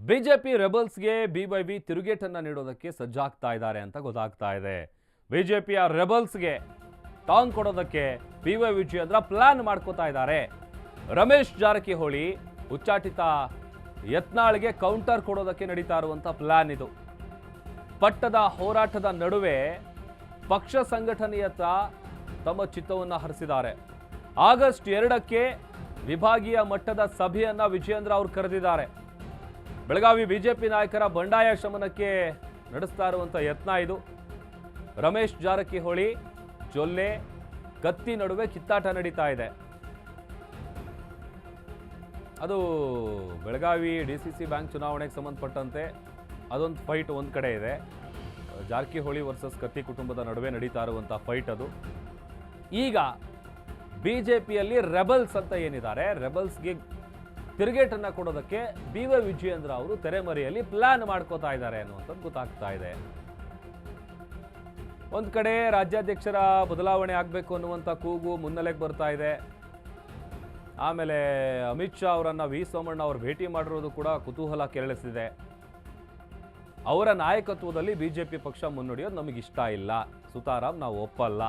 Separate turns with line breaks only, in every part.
BJP ರೆಬಲ್ಸ್ಗೆ ಬಿವೈಬಿ ತಿರುಗೇಟನ್ನ ನೀಡೋದಕ್ಕೆ ಸಜ್ಜಾಗ್ತಾ ಇದ್ದಾರೆ ಅಂತ ಗೊತ್ತಾಗ್ತಾ ಇದೆ. ಬಿಜೆಪಿಯ ರೆಬಲ್ಸ್ಗೆ ಟಾಂಗ್ ಕೊಡೋದಕ್ಕೆ ಬಿವೈ ವಿಜಯೇಂದ್ರ ಪ್ಲಾನ್ ಮಾಡ್ಕೋತಾ ಇದ್ದಾರೆ. ರಮೇಶ್ ಜಾರಕಿಹೊಳಿ ಉಚ್ಚಾಟಿತ ಯತ್ನಾಳ್ಗೆ ಕೌಂಟರ್ ಕೊಡೋದಕ್ಕೆ ನಡೀತಾ ಇರುವಂತ ಪ್ಲಾನ್ ಇದು. ಪಟ್ಟದ ಹೋರಾಟದ ನಡುವೆ ಪಕ್ಷ ಸಂಘಟನೆಯತ್ತ ತಮ್ಮ ಚಿತ್ತವನ್ನು ಹರಿಸಿದ್ದಾರೆ. ಆಗಸ್ಟ್ 2ಕ್ಕೆ ವಿಭಾಗೀಯ ಮಟ್ಟದ ಸಭೆಯನ್ನ ವಿಜಯೇಂದ್ರ ಅವರು ಕರೆದಿದ್ದಾರೆ. ಬೆಳಗಾವಿ ಬಿಜೆಪಿ ನಾಯಕರ ಬಂಡಾಯ ಶಮನಕ್ಕೆ ನಡೆಸ್ತಾ ಇರುವಂಥ ಯತ್ನ ಇದು. ರಮೇಶ್ ಜಾರಕಿಹೊಳಿ ಜೊಲ್ಲೆ ಕತ್ತಿ ನಡುವೆ ಕಿತ್ತಾಟ ನಡೀತಾ ಇದೆ. ಅದು ಬೆಳಗಾವಿ DCC ಬ್ಯಾಂಕ್ ಚುನಾವಣೆಗೆ ಸಂಬಂಧಪಟ್ಟಂತೆ ಅದೊಂದು ಫೈಟ್ ಒಂದು ಕಡೆ ಇದೆ. ಜಾರಕಿಹೊಳಿ ವರ್ಸಸ್ ಕತ್ತಿ ಕುಟುಂಬದ ನಡುವೆ ನಡೀತಾ ಇರುವಂಥ ಫೈಟ್ ಅದು. ಈಗ ಬಿಜೆಪಿಯಲ್ಲಿ ರೆಬಲ್ಸ್ ಅಂತ ಏನಿದ್ದಾರೆ, ರೆಬಲ್ಸ್ಗೆ ತಿರುಗೇಟನ್ನ ಕೊಡೋದಕ್ಕೆ ಬಿವೈ ವಿಜಯೇಂದ್ರ ಅವರು ತೆರೆಮರೆಯಲ್ಲಿ ಪ್ಲಾನ್ ಮಾಡ್ಕೋತಾ ಇದ್ದಾರೆ ಅನ್ನುವಂಥದ್ದು ಗೊತ್ತಾಗ್ತಾ ಇದೆ. ಒಂದ್ ಕಡೆ ರಾಜ್ಯಾಧ್ಯಕ್ಷರ ಬದಲಾವಣೆ ಆಗಬೇಕು ಅನ್ನುವಂಥ ಕೂಗು ಮುನ್ನೆಲೆಗೆ ಬರ್ತಾ ಇದೆ. ಆಮೇಲೆ ಅಮಿತ್ ಶಾ ಅವರನ್ನ ವಿ ಸೋಮಣ್ಣ ಅವರು ಭೇಟಿ ಮಾಡಿರೋದು ಕೂಡ ಕುತೂಹಲ ಕೆರಳಿಸಿದೆ. ಅವರ ನಾಯಕತ್ವದಲ್ಲಿ ಬಿಜೆಪಿ ಪಕ್ಷ ಮುನ್ನಡೆಯೋದು ನಮಗಿಷ್ಟ ಇಲ್ಲ, ಸುತಾರಾಮ್ ನಾವು ಒಪ್ಪಲ್ಲ.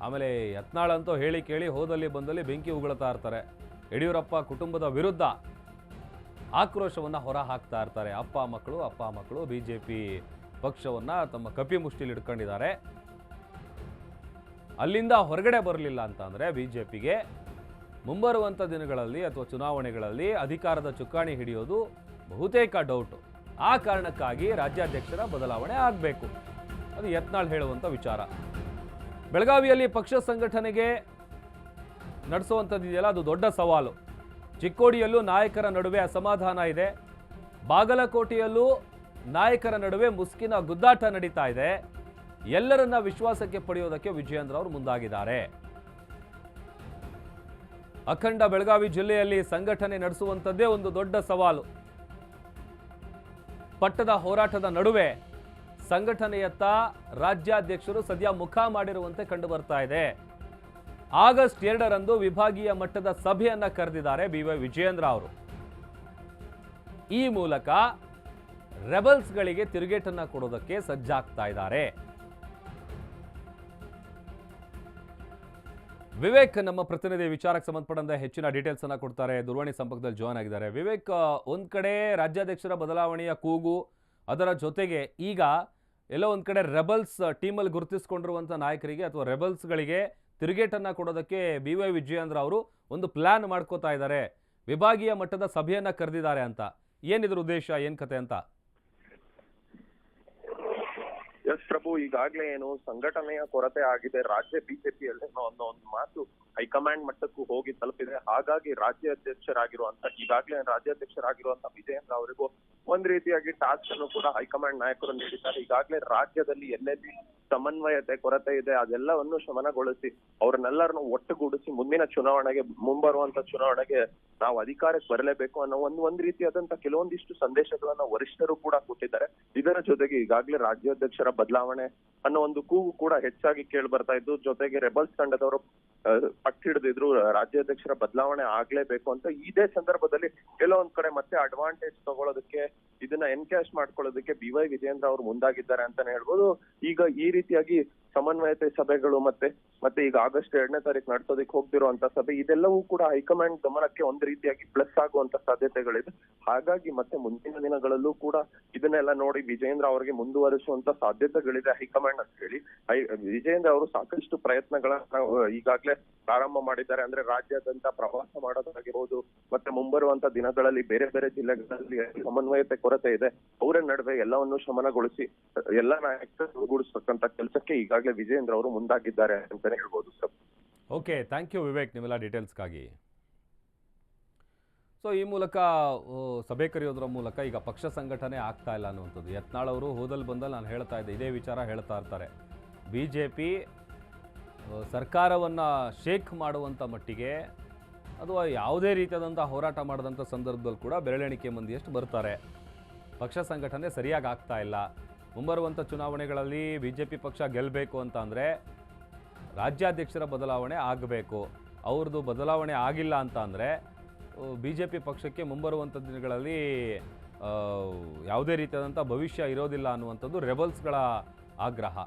ಆಮೇಲೆ ಯತ್ನಾಳ್ ಅಂತೂ ಹೇಳಿ ಕೇಳಿ ಹೋದಲ್ಲಿ ಬಂದಲ್ಲಿ ಬೆಂಕಿ ಉಗುಳ್ತಾ ಇರ್ತಾರೆ. ಯಡಿಯೂರಪ್ಪ ಕುಟುಂಬದ ವಿರುದ್ಧ ಆಕ್ರೋಶವನ್ನು ಹೊರ ಹಾಕ್ತಾ ಇರ್ತಾರೆ. ಅಪ್ಪ ಮಕ್ಕಳು ಬಿಜೆಪಿ ಪಕ್ಷವನ್ನ ತಮ್ಮ ಕಪಿ ಮುಷ್ಟಿಲಿ ಇಟ್ಕೊಂಡಿದ್ದಾರೆ. ಅಲ್ಲಿಂದ ಹೊರಗಡೆ ಬರಲಿಲ್ಲ ಅಂತಂದ್ರೆ ಬಿಜೆಪಿಗೆ ಮುಂಬರುವಂಥ ದಿನಗಳಲ್ಲಿ ಅಥವಾ ಚುನಾವಣೆಗಳಲ್ಲಿ ಅಧಿಕಾರದ ಚುಕ್ಕಾಣಿ ಹಿಡಿಯೋದು ಬಹುತೇಕ ಡೌಟು. ಆ ಕಾರಣಕ್ಕಾಗಿ ರಾಜ್ಯಾಧ್ಯಕ್ಷರ ಬದಲಾವಣೆ ಆಗಬೇಕು, ಅದು ಯತ್ನಾಳ್ ಹೇಳುವಂಥ ವಿಚಾರ. ಬೆಳಗಾವಿಯಲ್ಲಿ ಪಕ್ಷ ಸಂಘಟನೆಗೆ ನಡೆಸುವಂಥದ್ದಿದೆಯಲ್ಲ, ಅದು ದೊಡ್ಡ ಸವಾಲು. ಚಿಕ್ಕೋಡಿಯಲ್ಲೂ ನಾಯಕರ ನಡುವೆ ಅಸಮಾಧಾನ ಇದೆ. ಬಾಗಲಕೋಟೆಯಲ್ಲೂ ನಾಯಕರ ನಡುವೆ ಮುಸ್ಕಿನ ಗುದ್ದಾಟ ನಡೀತಾ ಇದೆ. ಎಲ್ಲರನ್ನ ವಿಶ್ವಾಸಕ್ಕೆ ಪಡೆಯೋದಕ್ಕೆ ವಿಜಯೇಂದ್ರ ಅವರು ಮುಂದಾಗಿದ್ದಾರೆ. ಅಖಂಡ ಬೆಳಗಾವಿ ಜಿಲ್ಲೆಯಲ್ಲಿ ಸಂಘಟನೆ ನಡೆಸುವಂಥದ್ದೇ ಒಂದು ದೊಡ್ಡ ಸವಾಲು. ಪಟ್ಟದ ಹೋರಾಟದ ನಡುವೆ ಸಂಘಟನೆಯತ್ತ ರಾಜ್ಯಾಧ್ಯಕ್ಷರು ಸದ್ಯ ಮುಖ ಮಾಡಿರುವಂತೆ ಕಂಡು ಬರ್ತಾ ಇದೆ. ಆಗಸ್ಟ್ 2ರಂದು ವಿಭಾಗೀಯ ಮಟ್ಟದ ಸಭೆಯನ್ನ ಕರೆದಿದ್ದಾರೆ ಬಿವೈ ವಿಜಯೇಂದ್ರ ಅವರು. ಈ ಮೂಲಕ ರೆಬಲ್ಸ್ಗಳಿಗೆ ತಿರುಗೇಟನ್ನ ಕೊಡೋದಕ್ಕೆ ಸಜ್ಜಾಗ್ತಾ ಇದ್ದಾರೆ. ವಿವೇಕ್ ನಮ್ಮ ಪ್ರತಿನಿಧಿ ವಿಚಾರಕ್ಕೆ ಸಂಬಂಧಪಟ್ಟಂತೆ ಹೆಚ್ಚಿನ ಡೀಟೇಲ್ಸ್ ಅನ್ನ ಕೊಡ್ತಾರೆ. ದೂರವಾಣಿ ಸಂಪರ್ಕದಲ್ಲಿ ಜಾಯ್ನ್ ಆಗಿದ್ದಾರೆ. ವಿವೇಕ್, ಒಂದ್ ಕಡೆ ರಾಜ್ಯಾಧ್ಯಕ್ಷರ ಬದಲಾವಣೆಯ ಕೂಗು, ಅದರ ಜೊತೆಗೆ ಈಗ ಎಲ್ಲೋ ಒಂದ್ ಕಡೆ ರೆಬಲ್ಸ್ ಟೀಮಲ್ಲಿ ಗುರುತಿಸಿಕೊಂಡಿರುವಂಥ ನಾಯಕರಿಗೆ ಅಥವಾ ರೆಬಲ್ಸ್ಗಳಿಗೆ ತಿರುಗೇಟನ್ನ ಕೊಡೋದಕ್ಕೆ ಬಿವೈ ವಿಜಯೇಂದ್ರ ಅವರು ಒಂದು ಪ್ಲಾನ್ ಮಾಡ್ಕೋತಾ ಇದ್ದಾರೆ. ವಿಭಾಗೀಯ ಮಟ್ಟದ ಸಭೆಯನ್ನ ಕರೆದಿದ್ದಾರೆ ಅಂತ. ಏನಿದ್ರ ಉದ್ದೇಶ, ಏನ್ ಕತೆ ಅಂತ?
ಎಸ್ ಪ್ರಭು, ಈಗಾಗ್ಲೇ ಏನು ಸಂಘಟನೆಯ ಕೊರತೆ ಆಗಿದೆ ರಾಜ್ಯ ಬಿಜೆಪಿಯಲ್ಲಿ ಅನ್ನೋ ಒಂದು ಮಾತು ಹೈಕಮಾಂಡ್ ಮಟ್ಟಕ್ಕೂ ಹೋಗಿ ತಲುಪಿದೆ. ಹಾಗಾಗಿ ರಾಜ್ಯಾಧ್ಯಕ್ಷರಾಗಿರುವಂತ ವಿಜಯೇಂದ್ರ ಅವರಿಗೂ ಒಂದ್ ರೀತಿಯಾಗಿ ಟಾಸ್ಕ್ ಅನ್ನು ಕೂಡ ಹೈಕಮಾಂಡ್ ನಾಯಕರು ನೀಡಿದ್ದಾರೆ. ಈಗಾಗಲೇ ರಾಜ್ಯದಲ್ಲಿ ಎಲ್ಲೆಲ್ಲಿ ಸಮನ್ವಯತೆ ಕೊರತೆ ಇದೆ ಅದೆಲ್ಲವನ್ನು ಶಮನಗೊಳಿಸಿ ಅವ್ರನ್ನೆಲ್ಲರನ್ನು ಒಟ್ಟುಗೂಡಿಸಿ ಮುಂಬರುವಂತ ಚುನಾವಣೆಗೆ ನಾವು ಅಧಿಕಾರಕ್ಕೆ ಬರಲೇಬೇಕು ಅನ್ನೋ ಒಂದ್ ರೀತಿಯಾದಂತ ಕೆಲವೊಂದಿಷ್ಟು ಸಂದೇಶಗಳನ್ನ ವರಿಷ್ಠರು ಕೂಡ ಕೊಟ್ಟಿದ್ದಾರೆ. ಇದರ ಜೊತೆಗೆ ಈಗಾಗಲೇ ರಾಜ್ಯಾಧ್ಯಕ್ಷರ ಬದಲಾವಣೆ ಅನ್ನೋ ಒಂದು ಕೂಗು ಕೂಡ ಹೆಚ್ಚಾಗಿ ಕೇಳಿ ಬರ್ತಾ ಇದ್ದು, ಜೊತೆಗೆ ರೆಬಲ್ಸ್ ತಂಡದವರು ಪಟ್ಟು ಹಿಡಿದಿದ್ರು ರಾಜ್ಯಾಧ್ಯಕ್ಷರ ಬದಲಾವಣೆ ಆಗ್ಲೇಬೇಕು ಅಂತ. ಇದೇ ಸಂದರ್ಭದಲ್ಲಿ ಎಲ್ಲೋ ಒಂದ್ ಕಡೆ ಮತ್ತೆ ಅಡ್ವಾಂಟೇಜ್ ತಗೊಳ್ಳೋದಕ್ಕೆ, ಇದನ್ನ ಎನ್ಕ್ಯಾಶ್ ಮಾಡ್ಕೊಳ್ಳೋದಕ್ಕೆ ಬಿವೈ ವಿಜಯೇಂದ್ರ ಅವರು ಮುಂದಾಗಿದ್ದಾರೆ ಅಂತಾನೆ ಹೇಳ್ಬೋದು. ಈಗ ಈ ರೀತಿಯಾಗಿ ಸಮನ್ವಯತೆ ಸಭೆಗಳು ಮತ್ತೆ ಈಗ ಆಗಸ್ಟ್ 2ನೇ ತಾರೀಕು ನಡೆಸೋದಕ್ಕೆ ಹೋಗ್ತಿರುವಂತ ಸಭೆ, ಇದೆಲ್ಲವೂ ಕೂಡ ಹೈಕಮಾಂಡ್ ಗಮನಕ್ಕೆ ಒಂದ್ ರೀತಿಯಾಗಿ ಪ್ಲಸ್ ಆಗುವಂತ ಸಾಧ್ಯತೆಗಳಿದೆ. ಹಾಗಾಗಿ ಮತ್ತೆ ಮುಂದಿನ ದಿನಗಳಲ್ಲೂ ಕೂಡ ಇದನ್ನೆಲ್ಲ ನೋಡಿ ವಿಜಯೇಂದ್ರ ಅವರಿಗೆ ಮುಂದುವರಿಸುವಂತ ಸಾಧ್ಯತೆಗಳಿದೆ ಹೈಕಮಾಂಡ್ ಅಂತ ಹೇಳಿ ವಿಜಯೇಂದ್ರ ಅವರು ಸಾಕಷ್ಟು ಪ್ರಯತ್ನಗಳನ್ನ ಈಗಾಗಲೇ ಪ್ರಾರಂಭ ಮಾಡಿದ್ದಾರೆ. ಅಂದ್ರೆ ರಾಜ್ಯಾದ್ಯಂತ ಪ್ರವಾಸ ಮಾಡೋದಾಗಿರ್ಬೋದು, ಮತ್ತೆ ಮುಂಬರುವಂತ ದಿನಗಳಲ್ಲಿ ಬೇರೆ ಬೇರೆ ಜಿಲ್ಲೆಗಳಲ್ಲಿ ಸಮನ್ವಯತೆ ಕೊರತೆ ಇದೆ, ಅವರ ನಡುವೆ ಎಲ್ಲವನ್ನು ಶಮನಗೊಳಿಸಿ ಎಲ್ಲ ನಾಯಕರು ಗೂಡಿಸ್ತಕ್ಕಂತ ಕೆಲಸಕ್ಕೆ ಈಗಾಗಲೇ ವಿಜಯೇಂದ್ರ ಅವರು ಮುಂದಾಗಿದ್ದಾರೆ ಅಂತಾನೆ ಹೇಳ್ಬೋದು sir.
Okay, thank you Vivek ನಿಮ್ಮೆಲ್ಲ ಡೀಟೇಲ್ಸ್ಗಾಗಿ. ಸೊ ಈ ಮೂಲಕ ಸಭೆ ಕರೆಯೋದ್ರ ಮೂಲಕ ಈಗ ಪಕ್ಷ ಸಂಘಟನೆ ಆಗ್ತಾ ಇಲ್ಲ ಅನ್ನುವಂಥದ್ದು. ಯತ್ನಾಳ್ ಅವರು ಹೋದಲ್ಲಿ ಬಂದಲ್ಲಿ ನಾನು ಹೇಳ್ತಾ ಇದ್ದೆ, ಇದೇ ವಿಚಾರ ಹೇಳ್ತಾ ಇರ್ತಾರೆ. ಬಿಜೆಪಿ ಸರ್ಕಾರವನ್ನು ಶೇಕ್ ಮಾಡುವಂಥ ಮಟ್ಟಿಗೆ ಅಥವಾ ಯಾವುದೇ ರೀತಿಯಾದಂಥ ಹೋರಾಟ ಮಾಡಿದಂಥ ಸಂದರ್ಭದಲ್ಲಿ ಕೂಡ ಬೆರಳೆಣಿಕೆ ಮಂದಿಯಷ್ಟು ಬರ್ತಾರೆ. ಪಕ್ಷ ಸಂಘಟನೆ ಸರಿಯಾಗಿ ಆಗ್ತಾ ಇಲ್ಲ. ಮುಂಬರುವಂಥ ಚುನಾವಣೆಗಳಲ್ಲಿ ಬಿಜೆಪಿ ಪಕ್ಷ ಗೆಲ್ಲಬೇಕು ಅಂತ ಅಂದರೆ ರಾಜ್ಯಾಧ್ಯಕ್ಷರ ಬದಲಾವಣೆ ಆಗಬೇಕು. ಅವ್ರದ್ದು ಬದಲಾವಣೆ ಆಗಿಲ್ಲ ಅಂತ ಅಂದರೆ ಬಿಜೆಪಿ ಪಕ್ಷಕ್ಕೆ ಮುಂಬರುವಂಥ ದಿನಗಳಲ್ಲಿ ಯಾವುದೇ ರೀತಿಯಾದಂಥ ಭವಿಷ್ಯ ಇರೋದಿಲ್ಲ ಅನ್ನುವಂಥದ್ದು ರೆಬಲ್ಸ್ಗಳ ಆಗ್ರಹ.